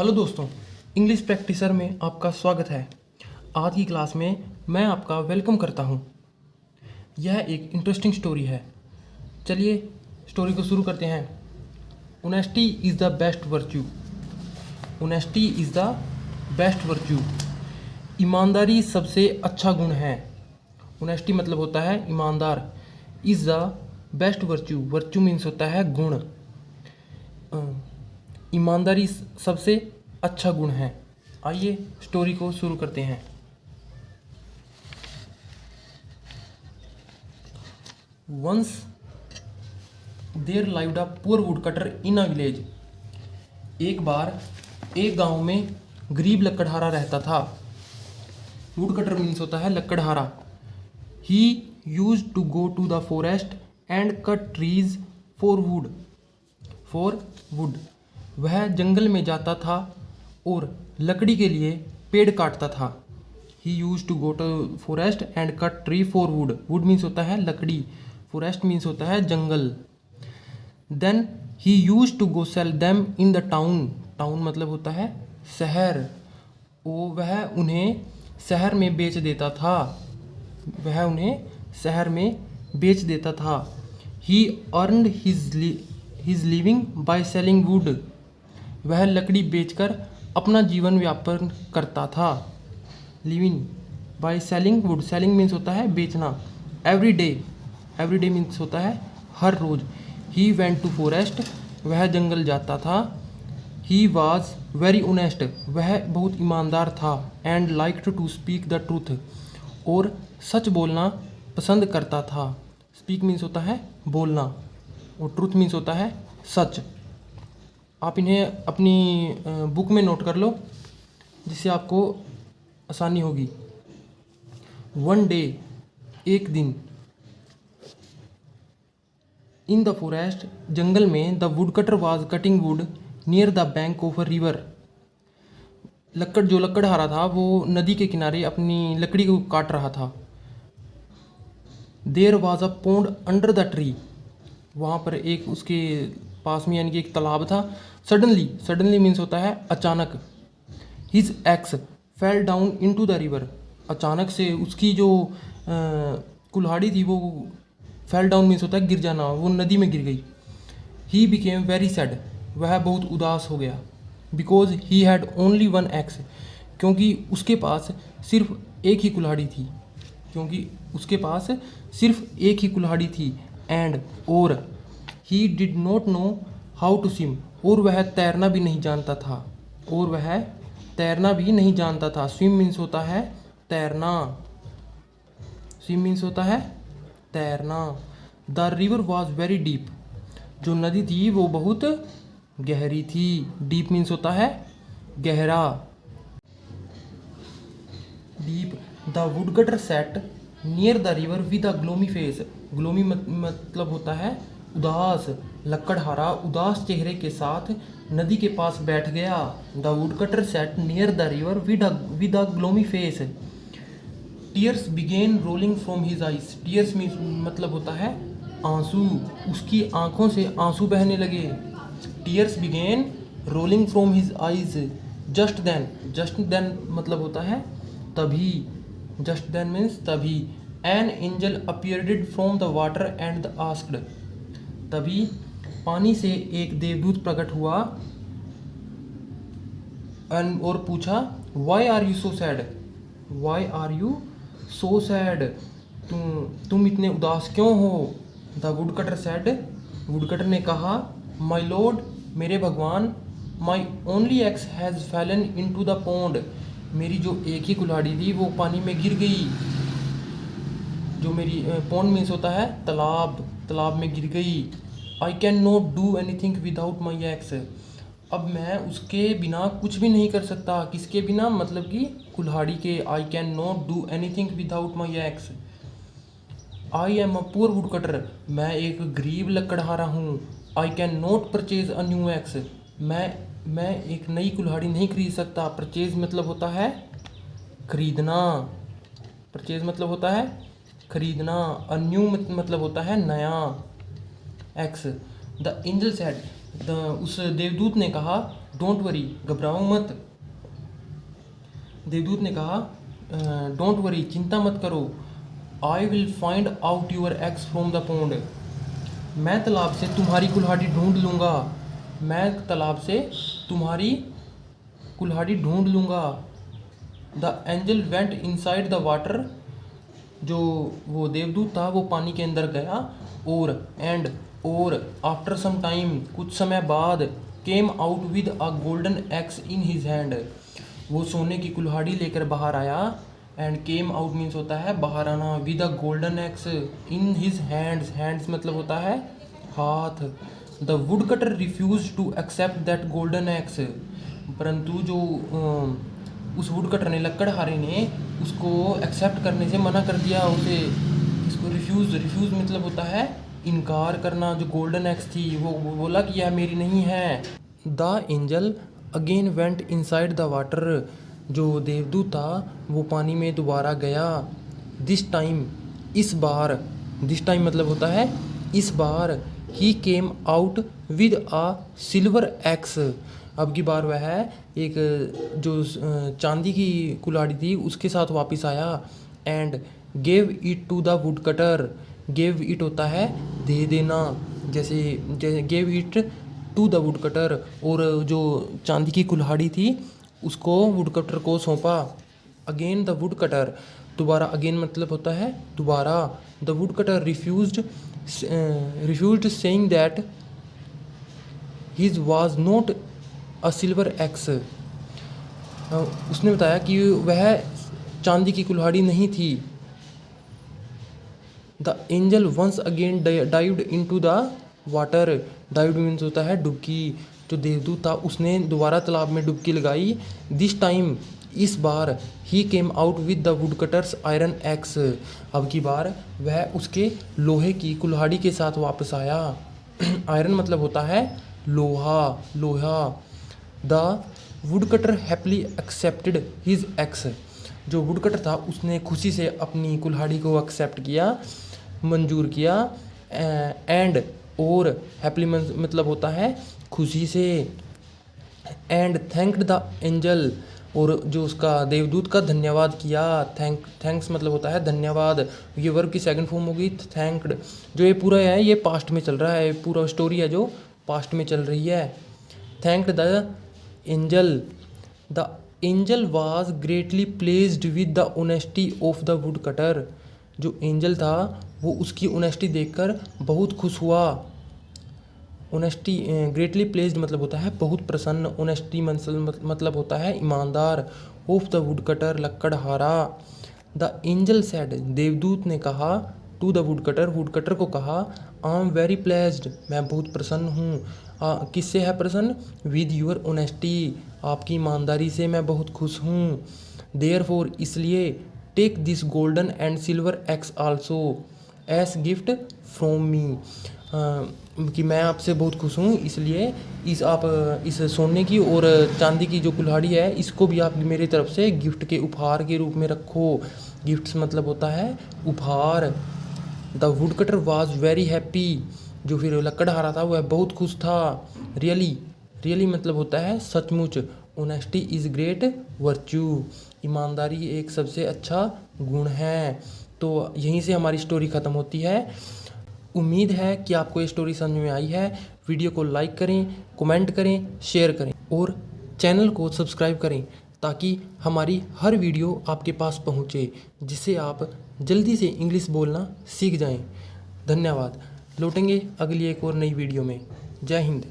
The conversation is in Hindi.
हेलो दोस्तों, इंग्लिश प्रैक्टिसर में आपका स्वागत है। आज की क्लास में मैं आपका वेलकम करता हूं। यह एक इंटरेस्टिंग स्टोरी है। चलिए स्टोरी को शुरू करते हैं। Honesty is the best virtue. Honesty is the best virtue. ईमानदारी सबसे अच्छा गुण है। ऑनेस्टी मतलब होता है ईमानदार। Is the best virtue, virtue means होता है गुण। ईमानदारी सबसे अच्छा गुण है। आइए स्टोरी को शुरू करते हैं। Once there lived a poor woodcutter in a village. एक बार एक गांव में गरीब लकड़हारा रहता था। वुड कटर मीन्स होता है लकड़हारा। He used to go to the forest and cut trees for wood. वह जंगल में जाता था और लकड़ी के लिए पेड़ काटता था। He use to go to forest and cut tree for wood. Wood means होता है लकड़ी, फॉरेस्ट मीन्स होता है जंगल। Then he use to go sell them in the town. Town मतलब होता है शहर। वह उन्हें शहर में बेच देता था। वह उन्हें शहर में बेच देता था। He earned his living by selling wood. वह लकड़ी बेचकर अपना जीवन व्यापन करता था। Living by selling wood. Selling means होता है बेचना। एवरी डे मीन्स होता है हर रोज। He went to forest. वह जंगल जाता था। He was very honest. वह बहुत ईमानदार था। And liked to speak the truth. और सच बोलना पसंद करता था। स्पीक मीन्स होता है बोलना और ट्रूथ मीन्स होता है सच। आप इन्हें अपनी बुक में नोट कर लो जिससे आपको आसानी होगी। वन डे, एक दिन, इन द फॉरेस्ट, जंगल में, the wood cutter was cutting would near the bank of a river. जो लकड़हारा था वो नदी के किनारे अपनी लकड़ी को काट रहा था। There was a pond under the tree. वहाँ पर एक उसके पास में यानी कि एक तालाब था। सडनली मीन्स होता है अचानक। His ex fell down into the river. अचानक से उसकी जो कुल्हाड़ी थी वो फेल डाउन मीन्स होता है गिर जाना, वो नदी में गिर गई। He became very sad. वह बहुत उदास हो गया। Because he had only one x. क्योंकि उसके पास सिर्फ एक ही कुल्हाड़ी थी। एंड और he did not know how to swim. और वह तैरना भी नहीं जानता था। स्विम मीन्स होता है तैरना। The river was very deep. जो नदी थी वो बहुत गहरी थी। डीप मीन्स होता है गहरा। Deep. The woodcutter sat near the river with a gloomy face. Gloomy मतलब होता है उदास। लकड़हारा उदास चेहरे के साथ नदी के पास बैठ गया। The woodcutter sat near the river with a gloomy face. Tears begin rolling from his eyes. Tears मतलब होता है आंसू। उसकी आंखों से आंसू बहने लगे। Tears begin rolling from his eyes. Just then मतलब होता है तभी। जस्ट देन मीन्स तभी। An angel appeared from the water and asked. तभी पानी से एक देवदूत प्रकट हुआ और पूछा why are you so sad. तुम इतने उदास क्यों हो। The woodcutter sad. वुडकटर ने कहा माई लॉर्ड, मेरे भगवान, my only axe has fallen into the pond. मेरी जो एक ही कुल्हाड़ी थी वो पानी में गिर गई। जो मेरी पोंड मीन्स होता है तालाब में गिर गई। I can not do anything without my x. अब मैं उसके बिना कुछ भी नहीं कर सकता। किसके बिना, मतलब कि कुल्हाड़ी के। I can not do anything without my x. I am a poor would cutter. मैं एक गरीब लकड़हारा हूँ। I can not purchase a new x. मैं एक नई कुल्हाड़ी नहीं खरीद सकता। परचेज मतलब होता है खरीदना। अ न्यू मतलब होता है नया। एक्स। The angel said. उस देवदूत ने कहा डोंट वरी, घबराओ मत। देवदूत ने कहा डोंट वरी, चिंता मत करो। I will find out your eggs from the pond, मैं तालाब से तुम्हारी कुल्हाड़ी ढूंढ लूँगा, मैं तालाब से तुम्हारी कुल्हाड़ी ढूंढ लूँगा। The angel went inside the water, जो वो देवदूत था वो पानी के अंदर गया। और आफ्टर सम टाइम, कुछ समय बाद, केम out with a golden axe in his hand, वो सोने की कुल्हाड़ी लेकर बाहर आया। एंड केम आउट मीन्स होता है बाहर आना, with a golden axe in his hands, hands मतलब होता है हाथ। The would cutter refuse to accept that golden axe, परंतु जो उस वुड कटर ने, लकड़हारे ने उसको एक्सेप्ट करने से मना कर दिया उसे। इसको रिफ्यूज़ मतलब होता है इनकार करना। जो गोल्डन एक्स थी वो बोला कि यह मेरी नहीं है। The angel again went inside the water, जो देवदूत था वो पानी में दोबारा गया। दिस टाइम, इस बार, दिस टाइम मतलब होता है इस बार। He came out with a silver axe, अब की बार वह एक जो चांदी की कुल्हाड़ी थी उसके साथ वापस आया। And gave it to the would cutter, gave it होता है दे देना, जैसे gave it to the would cutter, और जो चांदी की कुल्हाड़ी थी उसको वुड कटर को सौंपा। अगेन द वुड कटर, दोबारा, अगेन मतलब होता है दोबारा। The would cutter refused saying that his was not a silver axe, उसने बताया कि वह चांदी की कुल्हाड़ी नहीं थी। The angel once again dived into the water, dived means होता है डुबकी, जो देवदूत था उसने दोबारा तालाब में डुबकी लगाई। दिस टाइम, इस बार, he came out with the wood cutters iron axe, अब की बार वह उसके लोहे की कुल्हाड़ी के साथ वापस आया। आयरन मतलब होता है लोहा, लोहा। The wood cutter happily accepted his ex, जो वुड कटर था उसने खुशी से अपनी कुल्हाड़ी को एक्सेप्ट किया, मंजूर किया। एंड, और हैप्पीली मतलब होता है खुशी से। एंड थैंक्ड द एंजल, और जो उसका देवदूत का धन्यवाद किया। थैंक्स मतलब होता है धन्यवाद, ये वर्ब की सेकंड फॉर्म होगी थैंक्ड। जो ये पूरा है ये पास्ट में चल रहा है, पूरा स्टोरी है जो पास्ट में चल रही है। Thanked the angel, the angel was greatly pledged with the honesty of the would cutter, जो एंजल था वो उसकी ऑनेस्टी देखकर बहुत खुश हुआ। ऑनेस्टी, ग्रेटली प्लेज्ड मतलब होता है बहुत प्रसन्न, ऑनेस्टी मतलब होता है ईमानदार। ऑफ द वुड कटर, लकड़हारा। द एंजल सेड, देवदूत ने कहा, टू द वुड कटर को कहा, आई एम वेरी प्लेज्ड, मैं बहुत प्रसन्न हूँ। किससे है प्रसन्न? विद योर ऑनेस्टी, आपकी ईमानदारी से मैं बहुत खुश हूँ। देयरफॉर, इसलिए, take this golden and silver axe also as gift from me, कि मैं आपसे बहुत खुश हूँ, इसलिए इस सोने की और चांदी की जो कुल्हाड़ी है इसको भी आप मेरी तरफ से गिफ्ट के उपहार के रूप में रखो। गिफ्ट्स मतलब होता है उपहार। The wood cutter was very happy, जो फिर लकड़हारा था वह बहुत खुश था। रियली मतलब होता है सचमुच। ऑनेस्टी इज़ ग्रेट वर्च्यू, ईमानदारी एक सबसे अच्छा गुण है। तो यहीं से हमारी स्टोरी ख़त्म होती है। उम्मीद है कि आपको ये स्टोरी समझ में आई है। वीडियो को लाइक करें, कमेंट करें, शेयर करें और चैनल को सब्सक्राइब करें, ताकि हमारी हर वीडियो आपके पास पहुंचे, जिससे आप जल्दी से इंग्लिश बोलना सीख जाएं। धन्यवाद। लौटेंगे अगली एक और नई वीडियो में। जय हिंद।